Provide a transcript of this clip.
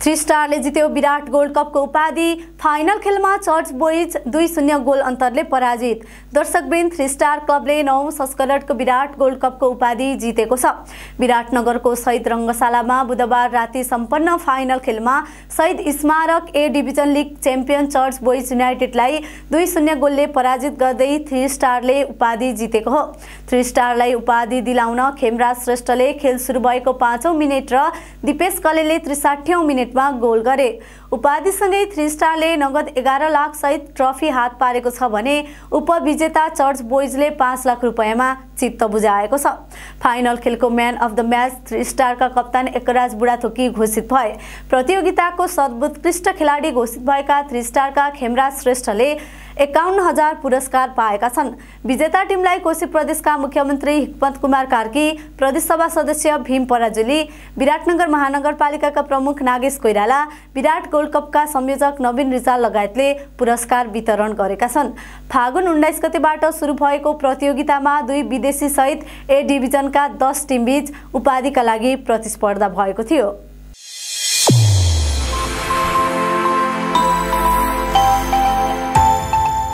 Three स्टारले जित्यो विराट gold कपको उपाधि। फाइनल खेलमा चर्च बोइज 2-0 गोल अन्तरले पराजित। दर्शकवृन्द, थ्री स्टार क्लबले 9औं संस्करणको विराट गोल्ड कपको उपाधि जितेको छ। विराटनगरको शहीद रङ्गशालामा बुधबार राति सम्पन्न फाइनल खेलमा Shaheed Smarak A division league champion church boys युनाइटेडलाई 2-0 गोलले पराजित गर्दै थ्री स्टारले उपाधि जितेको हो। थ्री स्टारलाई उपाधि दिलाउन खेमराज श्रेष्ठले खेल सुरु भएको 5औं मिनेट र दिपेश कलेले 63औं मिनेटमा गोल गरे। उपाधिसँगै थ्री स्टारले नगद 11 लाख सहित ट्रफी हात पारेको छ भने उपविजेता चर्च बोइजले 5 लाख रुपैयाँमा चित्त बुझाएको छ। फाइनल खेलको man of the match three स्टारका कप्तान एकराज बुढाथोकी घोषित भए। प्रतियोगिताको सर्वोत्कृष्ट खेलाडी घोषित भएका थ्री स्टारका खेमराज श्रेष्ठले 51,000 पुरस्कार पाएका छन्। विजेता टिमलाई कोशी प्रदेशका मुख्यमन्त्री हिक्मत कुमार कार्की, प्रदेशसभा सदस्य भीम पराजुली, विराटनगर महानगरपालिकाका प्रमुख नागेश कोइराला, विराट गोल्ड कपका संयोजक नवीन रिजाल लगायतले पुरस्कार वितरण गरेका छन्। फागुन 19 गतेबाट सुरु भएको प्रतियोगितामा 2 विदेशी सहित ए डिभिजनका 10 टिमबीच उपाधिका लागि प्रतिस्पर्धा भएको थियो।